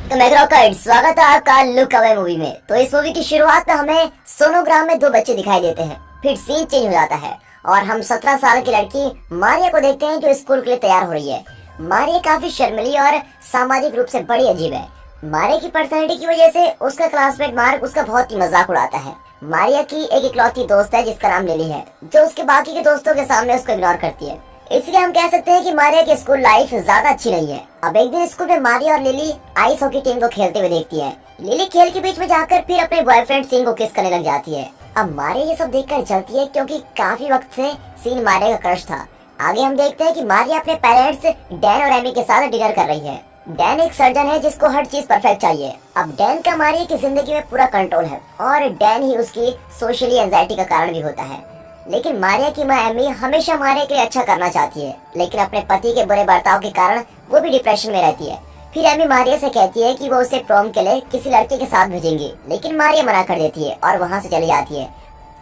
तो मैग्रोकर्ड स्वागत है आपका लुक अवे मूवी में। तो इस मूवी की शुरुआत में हमें सोनोग्राम में दो बच्चे दिखाई देते हैं। फिर सीन चेंज हो जाता है और हम 17 साल की लड़की मारिया को देखते हैं जो स्कूल के लिए तैयार हो रही है। मारिया काफी शर्मिली और सामाजिक रूप से बड़ी अजीब है। मारिया की पर्सनैलिटी की वजह से उसका क्लासमेट मार्क उसका बहुत ही मजाक उड़ाता है। मारिया की एक इकलौती दोस्त है जिसका नाम लिली है, जो उसके बाकी के दोस्तों के सामने उसको इग्नोर करती है। इसलिए हम कह सकते हैं कि मारिया की स्कूल लाइफ ज्यादा अच्छी नहीं है। अब एक दिन स्कूल में मारिया और लिली आइस हॉकी टीम को खेलते हुए देखती है। लिली खेल के बीच में जाकर फिर अपने बॉयफ्रेंड सीन को किस करने लग जाती है। अब मारिया ये सब देखकर चलती है क्योंकि काफी वक्त से सीन मारिया का क्रश था। आगे हम देखते हैं कि मारिया अपने पेरेंट्स डैन और एमी के साथ डिनर कर रही है। डैन एक सर्जन है जिसको हर चीज परफेक्ट चाहिए। अब डैन का मारिया की जिंदगी में पूरा कंट्रोल है और डैन ही उसकी सोशली एंजाइटी का कारण भी होता है। लेकिन मारिया की माँ एमी हमेशा मारिया के लिए अच्छा करना चाहती है, लेकिन अपने पति के बुरे बर्ताव के कारण वो भी डिप्रेशन में रहती है। फिर एमी मारिया से कहती है कि वो उसे प्रॉम के लिए किसी लड़के के साथ भेजेंगी, लेकिन मारिया मना कर देती है और वहाँ से चली जाती है।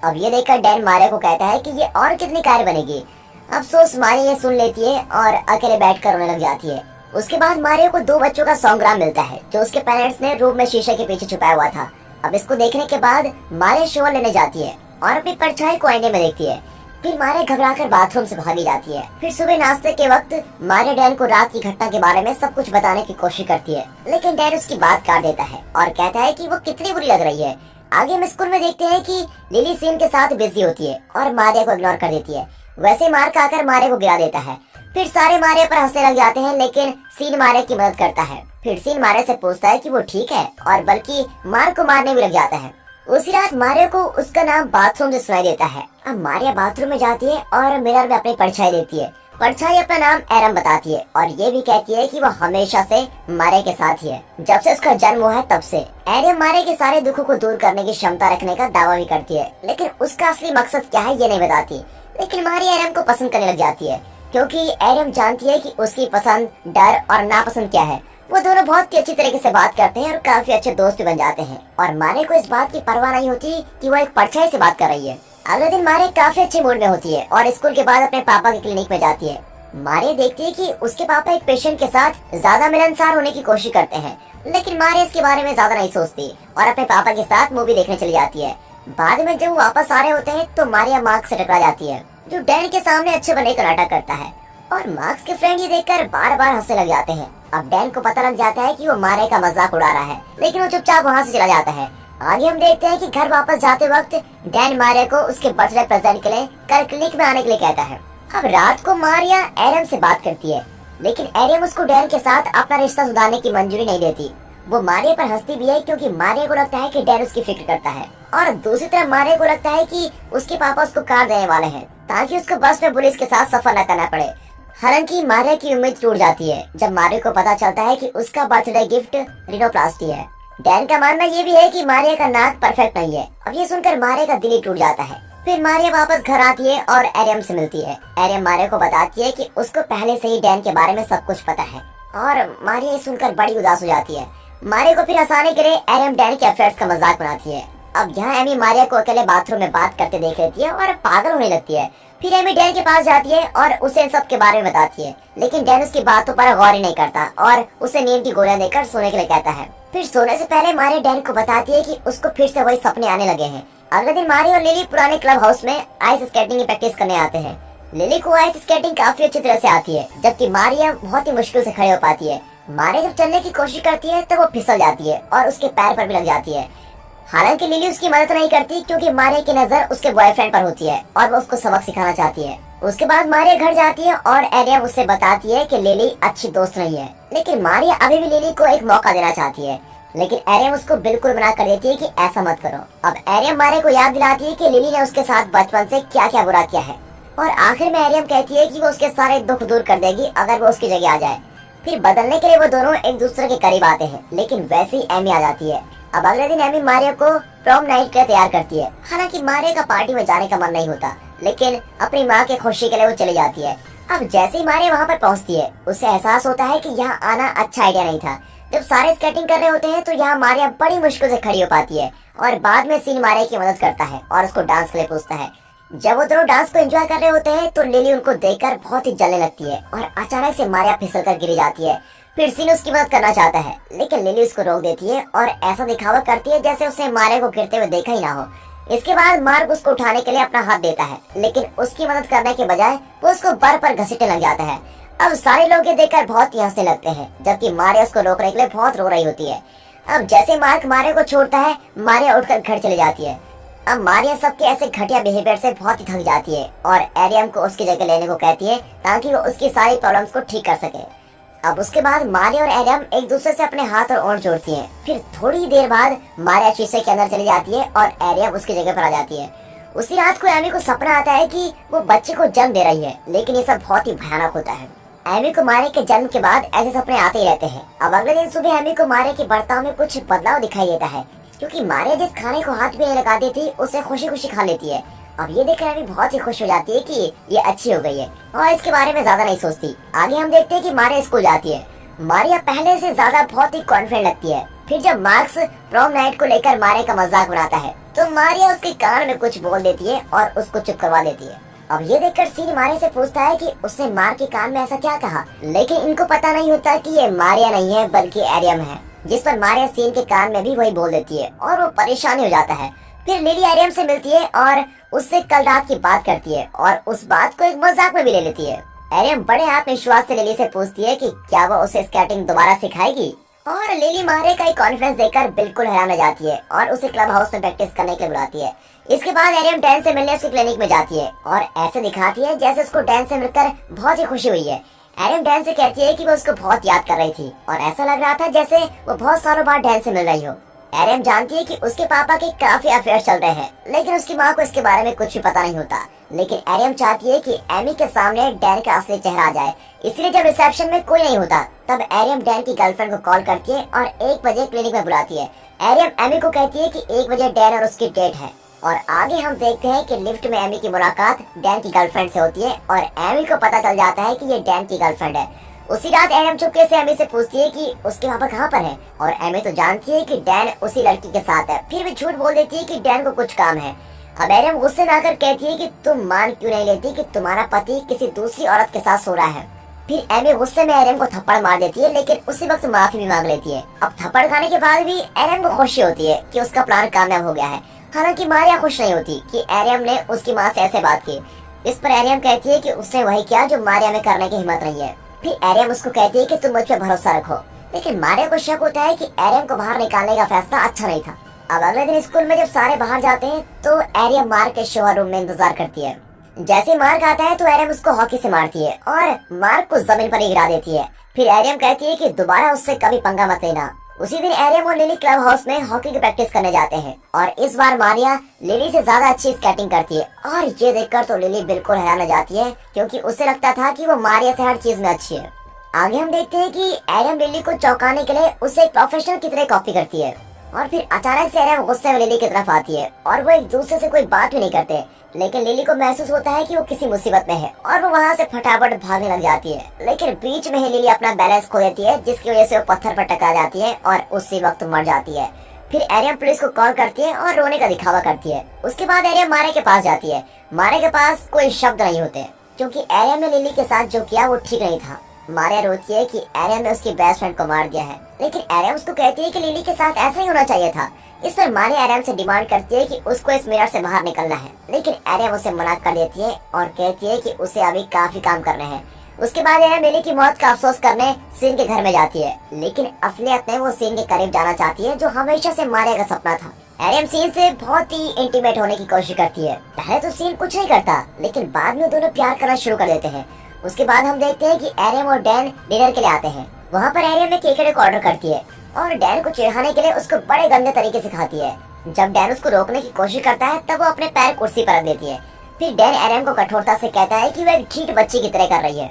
अब ये देखकर डैन मारिया को कहता है कि ये और कितनी कार्य बनेगी। अफसोस मारिया ये सुन लेती है और अकेले बैठकर रोने लग जाती है। उसके बाद मारिया को दो बच्चों का सोनोग्राम मिलता है जो उसके पेरेंट्स ने रूम में शीशे के पीछे छुपाया हुआ था। अब इसको देखने के बाद मारिया शोर लेने जाती है और अपनी परछाई को आईने में देखती है। फिर मारिया घबराकर बाथरूम से भागी जाती है। फिर सुबह नाश्ते के वक्त मारिया डैन को रात की घटना के बारे में सब कुछ बताने की कोशिश करती है, लेकिन डैन उसकी बात काट देता है और कहता है कि वो कितनी बुरी लग रही है। आगे हम स्कूल में देखते हैं कि लिली सीन के साथ बिजी होती है और मारिया को इग्नोर कर देती है। वैसे मार्क आकर मारिया को गिरा देता है। फिर सारे मारिया पर हंसने लग जाते हैं, लेकिन सीन मारिया की मदद करता है। फिर सीन मारिया से पूछता है कि वो ठीक है और बल्कि मार्क को मारने भी लग जाता है। उसी रात मारिया को उसका नाम बाथरूम से सुनाई देता है। अब मारिया बाथरूम में जाती है और मिरर में अपनी परछाई देखती है। परछाई अपना नाम एरम बताती है और ये भी कहती है कि वो हमेशा से मारिया के साथ ही है, जब से उसका जन्म हुआ है तब से। एरम मारिया के सारे दुखों को दूर करने की क्षमता रखने का दावा भी करती है, लेकिन उसका असली मकसद क्या है ये नहीं बताती। लेकिन मारिया एरम को पसंद करने लग जाती है क्योंकि एरम जानती है कि उसकी पसंद, डर और नापसंद क्या है। वो दोनों बहुत ही अच्छी तरीके से बात करते हैं और काफी अच्छे दोस्त भी बन जाते हैं। और मारिया को इस बात की परवाह नहीं होती कि वो एक परछाई से बात कर रही है। अगले दिन मारिया काफी अच्छे मूड में होती है और स्कूल के बाद अपने पापा के क्लिनिक में जाती है। मारिया देखती है कि उसके पापा एक पेशेंट के साथ ज्यादा मिलनसार होने की कोशिश करते हैं, लेकिन मारिया इसके बारे में ज्यादा नहीं सोचती और अपने पापा के साथ मूवी देखने चली जाती है। बाद में जब वो वापस आ रहे होते हैं तो मारिया मार्क से टकरा जाती है, जो डैन के सामने अच्छे बनने का नाटक करता है और मार्क्स के फ्रेंड ये देखकर बार बार हंसने लग जाते हैं। अब डैन को पता लग जाता है कि वो मारिया का मजाक उड़ा रहा है, लेकिन वो चुपचाप वहाँ से चला जाता है। आगे हम देखते हैं कि घर वापस जाते वक्त डैन मारिया को उसके बर्थडे प्रेजेंट के लिए कल क्लिनिक में आने के लिए कहता है। अब रात को मारिया एरम से बात करती है, लेकिन एरम उसको डैन के साथ अपना रिश्ता सुधारने की मंजूरी नहीं देती। वो मारिया पर हंसती भी है क्योंकि मारिया को लगता है कि डैन उसकी फिक्र करता है, और दूसरी तरफ मारिया को लगता है कि उसके पापा उसको कार देने वाले हैं ताकि उसको बस में पुलिस के साथ सफर न करना पड़े। हालांकि मारिया की उम्मीद टूट जाती है जब मारिया को पता चलता है कि उसका बर्थडे गिफ्ट रिनोप्लास्टी है। डैन का मानना ये भी है कि मारिया का नाक परफेक्ट नहीं है। अब ये सुनकर मारिया का दिल ही टूट जाता है। फिर मारिया वापस घर आती है और एरम से मिलती है। एरम मारिया को बताती है कि उसको पहले से ही डैन के बारे में सब कुछ पता है और मारिया ये सुनकर बड़ी उदास हो जाती है। मारिया को फिर हंसाने के लिए एरम डैन के अफेयर्स का मजाक बनाती है। अब यहाँ एमी मारिया को अकेले बाथरूम में बात करते देख लेती है और पागल होने लगती है। फिर एमी डैन के पास जाती है और उसे इन सब के बारे में बताती है, लेकिन डैन उसकी बातों पर गौर ही नहीं करता और उसे नींद की गोलियां देकर सोने के लिए कहता है। फिर सोने से पहले मारिया डैन को बताती है कि उसको फिर से वही सपने आने लगे हैं। अगले दिन मारिया और लिली पुराने क्लब हाउस में आइस स्केटिंग की प्रैक्टिस करने आते हैं। लिली को आइस स्केटिंग काफी अच्छी तरह से आती है, जबकि मारिया बहुत ही मुश्किल से खड़े हो पाती है। मारिया जब चलने की कोशिश करती है तो वो फिसल जाती है और उसके पैर पर भी लग जाती है। हालांकि लिली उसकी मदद नहीं करती क्योंकि मारिया की नजर उसके बॉयफ्रेंड पर होती है और वो उसको सबक सिखाना चाहती है। उसके बाद मारिया घर जाती है और एरियम उससे बताती है कि लिली अच्छी दोस्त नहीं है, लेकिन मारिया अभी भी लिली को एक मौका देना चाहती है। लेकिन एरियम उसको बिल्कुल मना कर देती है कि ऐसा मत करो। अब एरियम मारिया को याद दिलाती है कि लिली ने उसके साथ बचपन से क्या क्या बुरा किया है और आखिर में एरियम कहती है कि वो उसके सारे दुख दूर कर देगी अगर वो उसकी जगह आ जाए। फिर बदलने के लिए वो दोनों एक दूसरे के करीब आते हैं, लेकिन वैसे ही एमी आ जाती है। अब अगले दिन एमी मारिया को प्रॉम नाइट के लिए तैयार करती है। हालांकि मारिया का पार्टी में जाने का मन नहीं होता, लेकिन अपनी माँ के खुशी के लिए वो चली जाती है। अब जैसे ही मारिया वहाँ पर पहुँचती है उसे एहसास होता है कि यहाँ आना अच्छा आइडिया नहीं था। जब सारे स्केटिंग कर रहे होते हैं तो यहाँ मारिया बड़ी मुश्किल से खड़ी हो पाती है और बाद में सीन मारिया की मदद करता है और उसको डांस के लिए पूछता है। जब वो दोनों डांस को एंजॉय कर रहे होते हैं तो लिली उनको देखकर बहुत ही जलने लगती है और अचानक से मारिया फिसलकर गिर जाती है। फिर सीन उसकी मदद करना चाहता है, लेकिन लिली उसको रोक देती है और ऐसा दिखावा करती है जैसे उसे मारिया को गिरते हुए देखा ही ना हो। इसके बाद मार्क उसको उठाने के लिए अपना हाथ देता है, लेकिन उसकी मदद करने के बजाय वो उसको बर पर घसीटने लग जाता है। अब सारे लोग ये देखकर बहुत ही हंसने लगते हैं, जबकि मारिया उसको रोकने के लिए बहुत रो रही होती है। अब जैसे मार्क मारिया को छोड़ता है, मारिया उठकर घर चली जाती है। अब मारिया सबके ऐसे घटिया बिहेवियर से बहुत ही थक जाती है और एरियम को उसकी जगह लेने को कहती है ताकि वो उसकी सारी प्रॉब्लम्स को ठीक कर सके। अब उसके बाद मारिया और एरियम एक दूसरे से अपने हाथ और ओंठ जोड़ती हैं। फिर थोड़ी देर बाद मारिया शीशे के अंदर चली जाती है और एरियम उसकी जगह पर आ जाती है। उसी रात को एमी को सपना आता है कि वो बच्चे को जन्म दे रही है, लेकिन ये सब बहुत ही भयानक होता है। एमी को मारिया के जन्म के बाद ऐसे सपने आते ही रहते हैं। अब अगले दिन सुबह एमी को मारिया के बर्ताव में कुछ बदलाव दिखाई देता है, क्योंकि मारिया जिस खाने को हाथ भी नहीं लगाती थी उसे खुशी खुशी खा लेती है। अब ये देखकर एमी बहुत ही खुश हो जाती है कि ये अच्छी हो गई है और इसके बारे में ज्यादा नहीं सोचती। आगे हम देखते हैं कि मारिया स्कूल जाती है। मारिया पहले से ज्यादा बहुत ही कॉन्फिडेंट लगती है। फिर जब मार्क्स प्रॉम नाइट को लेकर मारिया का मजाक बनाता है तो मारिया उसके कान में कुछ बोल देती है और उसको चुप करवा देती है। अब ये देखकर सीन मारिया से पूछता है कि उसने मार्क के कान में ऐसा क्या कहा, लेकिन इनको पता नहीं होता कि ये मारिया नहीं है बल्कि एरियम है, जिस पर मारिया सीन के कान में भी वही बोल देती है और वो परेशानी हो जाता है। फिर लिली एरियम से मिलती है और उससे कल रात की बात करती है और उस बात को एक मजाक में भी ले लेती है। एरियम बड़े आत्मविश्वास से लिली से पूछती है कि क्या वो उसे स्केटिंग दोबारा सिखाएगी, और लिली मारिया का कॉन्फिडेंस देखकर बिल्कुल हैरान हो जाती है और उसे क्लब हाउस में प्रैक्टिस करने के लिए बुलाती है। इसके बाद एरियम डैन से मिलने उसके क्लिनिक में जाती है और ऐसे दिखाती है जैसे उसको डैन से मिलकर बहुत ही खुशी हुई है। एरियम डैन से कहती है कि वो उसको बहुत याद कर रही थी और ऐसा लग रहा था जैसे वो बहुत सालों बाद डैन से मिल रही हो। एरियम जानती है कि उसके पापा के काफी अफेयर चल रहे हैं, लेकिन उसकी माँ को इसके बारे में कुछ भी पता नहीं होता। लेकिन एरियम चाहती है कि एमी के सामने डैन का असली चेहरा आ जाए, इसलिए जब रिसेप्शन में कोई नहीं होता तब एरियम डैन की गर्लफ्रेंड को कॉल करती है और 1 बजे क्लिनिक में बुलाती है। एरियम एमी को कहती है कि 1 बजे डैन और उसकी डेट है, और आगे हम देखते हैं कि लिफ्ट में एमी की मुलाकात डैन की गर्लफ्रेंड से होती है और एमी को पता चल जाता है कि ये डैन की गर्लफ्रेंड है। उसी रात एरियम चुपके से एमी से पूछती है कि उसके पापा कहाँ पर हैं, और एमी तो जानती है कि डैन उसी लड़की के साथ है, फिर भी झूठ बोल देती है कि डैन को कुछ काम है। अब एरियम गुस्से में आकर कहती है कि तुम मान क्यों नहीं लेती कि तुम्हारा पति किसी दूसरी औरत के साथ सो रहा है। फिर एमी गुस्से में एरियम को थप्पड़ मार देती है, लेकिन उसी वक्त माफी भी मांग लेती है। अब थप्पड़ खाने के बाद भी एरियम को खुशी होती है कि उसका प्लान कामयाब हो गया है। हालांकि मारिया खुश नहीं होती कि एरियम ने उसकी माँ से ऐसे बात की। इस पर एरियम कहती है कि उसने वही किया जो मारिया में करने की हिम्मत नहीं है। फिर एरियम उसको कहती है कि तुम मुझ पर भरोसा रखो, लेकिन मारिया को शक होता है कि एरियम को बाहर निकालने का फैसला अच्छा नहीं था। अब अगले दिन स्कूल में जब सारे बाहर जाते हैं तो एरियम मार्क के शोहर रूम में इंतजार करती है। जैसे मार्क आता है तो एरियम उसको हॉकी से मारती है और मार्क को जमीन पर गिरा देती है। फिर एरियम कहती है कि दोबारा उससे कभी पंगा मत लेना। उसी दिन एरियम और लिली क्लब हाउस में हॉकी की प्रैक्टिस करने जाते हैं और इस बार मारिया लिली से ज्यादा अच्छी स्केटिंग करती है, और ये देखकर तो लिली बिल्कुल हैरान हो जाती है क्योंकि उसे लगता था कि वो मारिया से हर चीज में अच्छी है। आगे हम देखते हैं कि एरियम लिली को चौंकाने के लिए उसे एक प्रोफेशनल की तरह कॉपी करती है, और फिर अचानक से एरियम गुस्से में लिली की तरफ आती है और वो एक दूसरे से कोई बात भी नहीं करते। लेकिन लिली को महसूस होता है कि वो किसी मुसीबत में है और वो वहाँ से फटाफट भागने लग जाती है, लेकिन बीच में ही लिली अपना बैलेंस खो देती है, जिसकी वजह से वो पत्थर पर टकरा जाती है और उसी वक्त मर जाती है। फिर एरियम पुलिस को कॉल करती है और रोने का दिखावा करती है। उसके बाद एरियम मारिया के पास जाती है। मारिया के पास कोई शब्द नहीं होते क्योंकि एरियम ने लिली के साथ जो किया वो ठीक नहीं था। मारिया रोती है कि एरियम ने उसकी बेस्ट फ्रेंड को मार दिया है, लेकिन एरियम उसको कहती है कि लिली के साथ ऐसा ही होना चाहिए था। इस पर मारिया एरियम से डिमांड करती है कि उसको इस मिरर से बाहर निकलना है, लेकिन एरियम उसे मना कर देती है और कहती है कि उसे अभी काफी काम करने हैं। उसके बाद एरियम लिली की मौत का अफसोस करने सीन के घर में जाती है, लेकिन असलियत में वो सीन के करीब जाना चाहती है जो हमेशा से मारिया का सपना था। एरियम सीन से बहुत ही इंटीमेट होने की कोशिश करती है। पहले तो सीन कुछ नहीं करता, लेकिन बाद में दोनों प्यार करना शुरू कर देते हैं। उसके बाद हम देखते हैं कि एरियम और डैन डिनर के लिए आते हैं। वहाँ पर एरियम ने केक को ऑर्डर करती है और डैन को चिढ़ाने के लिए उसको बड़े गंदे तरीके से खाती है। जब डैन उसको रोकने की कोशिश करता है तब वो अपने पैर कुर्सी पर रख देती है। फिर डैन एरियम को कठोरता से कहता है कि वो एक ठीक बच्ची की तरह कर रही है।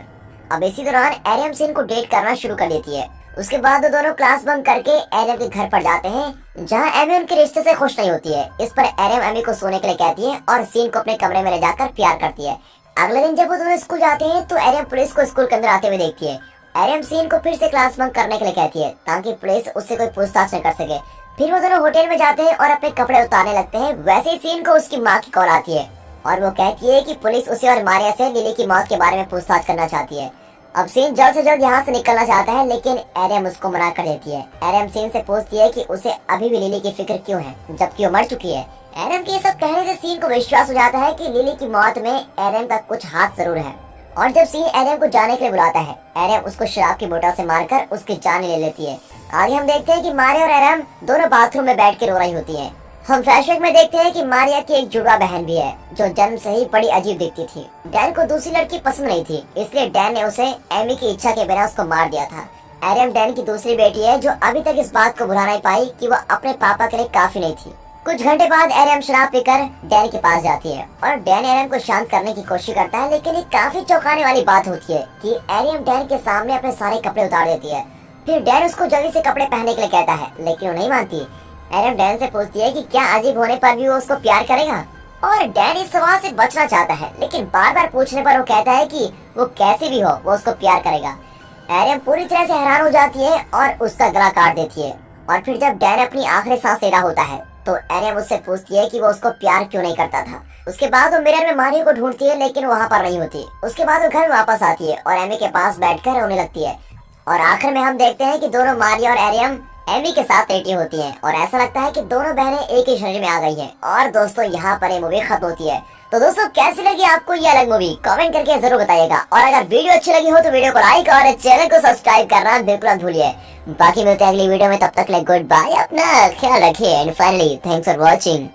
अब इसी दौरान एरियम सीन को डेट करना शुरू कर देती है। उसके बाद वो दोनों क्लास बंक करके एरियम के घर पर जाते हैं, जहाँ एमी उनके रिश्ते से खुश नहीं होती है। इस पर एरियम एमी को सोने के लिए कहती है और सीन को अपने कमरे में ले जाकर प्यार करती है। अगले दिन जब वो दोनों स्कूल जाते हैं तो एरियम पुलिस को स्कूल के अंदर आते हुए देखती है। एरियम सीन को फिर से क्लास बंक करने के लिए कहती है ताकि पुलिस उससे कोई पूछताछ न कर सके। फिर वो दोनों होटल में जाते हैं और अपने कपड़े उतारने लगते हैं। वैसे ही सीन को उसकी माँ की कॉल आती है और वो कहती है कि पुलिस उसे और मारिया से लिली की मौत के बारे में पूछताछ करना चाहती है। अब सीन जल्द से जल्द यहाँ से निकलना चाहता है, लेकिन एरियम उसको मना कर देती है। एरियम सीन से पूछती है कि उसे अभी भी लिली की फिक्र क्यों है, जबकि वो मर चुकी है। एरियम के ये सब कहने से सीन को विश्वास हो जाता है कि लिली की मौत में एरियम का कुछ हाथ जरूर है। और जब सीन एरियम को जाने के लिए बुलाता है, एरियम उसको शराब की बोतल से मारकर उसकी जान ले लेती है। आगे हम देखते हैं कि मारिया और एरियम दोनों बाथरूम में बैठ के रो रही होती है। हम फ्लैशबैक में देखते हैं कि मारिया की एक जुड़वा बहन भी है, जो जन्म से ही बड़ी अजीब दिखती थी। डैन को दूसरी लड़की पसंद नहीं थी, इसलिए डैन ने उसे एमी की इच्छा के बिना उसको मार दिया था। एरियम डैन की दूसरी बेटी है, जो अभी तक इस बात को भुला नहीं पाई कि वह अपने पापा के लिए काफी नहीं थी। कुछ घंटे बाद एरियम शराब पीकर डैन के पास जाती है और डैन एरियम को शांत करने की कोशिश करता है, लेकिन एक काफी चौंकाने वाली बात होती है कि एरियम डैन के सामने अपने सारे कपड़े उतार देती है। फिर डैन उसको जल्दी से कपड़े पहनने के लिए कहता है, लेकिन वो नहीं मानती। एरियम डैन से पूछती है कि क्या अजीब होने पर भी वो उसको प्यार करेगा, और डैन इस सवाल से बचना चाहता है, लेकिन बार बार पूछने पर वो कहता है कि वो कैसे भी हो वो उसको प्यार करेगा। एरियम पूरी तरह से हैरान हो जाती है और उसका गला काट देती है। और फिर जब डैन अपनी आखिरी सांस ले रहा होता है, तो एरियम उससे पूछती है कि वो उसको प्यार क्यों नहीं करता था। उसके बाद वो मिरर में मारिया को ढूंढती है, लेकिन वहाँ पर नहीं होती। उसके बाद वो घर में वापस आती है और एमी के पास बैठकर रोने लगती है। और आखिर में हम देखते हैं कि दोनों मारिया और एरियम एमी के साथ लेटी होती हैं और ऐसा लगता है कि दोनों बहनें एक ही शरीर में आ गई हैं। और दोस्तों यहाँ पर ये मूवी खत्म होती है। तो दोस्तों कैसी लगी आपको ये अलग मूवी, कमेंट करके जरूर बताइएगा। और अगर वीडियो अच्छी लगी हो तो वीडियो को लाइक और चैनल को सब्सक्राइब करना बिल्कुल मत भूलिए। बाकी मिलते हैं अगली वीडियो में, तब तक ले गुड बाय, अपना ख्याल रखिए and finally thanks for watching.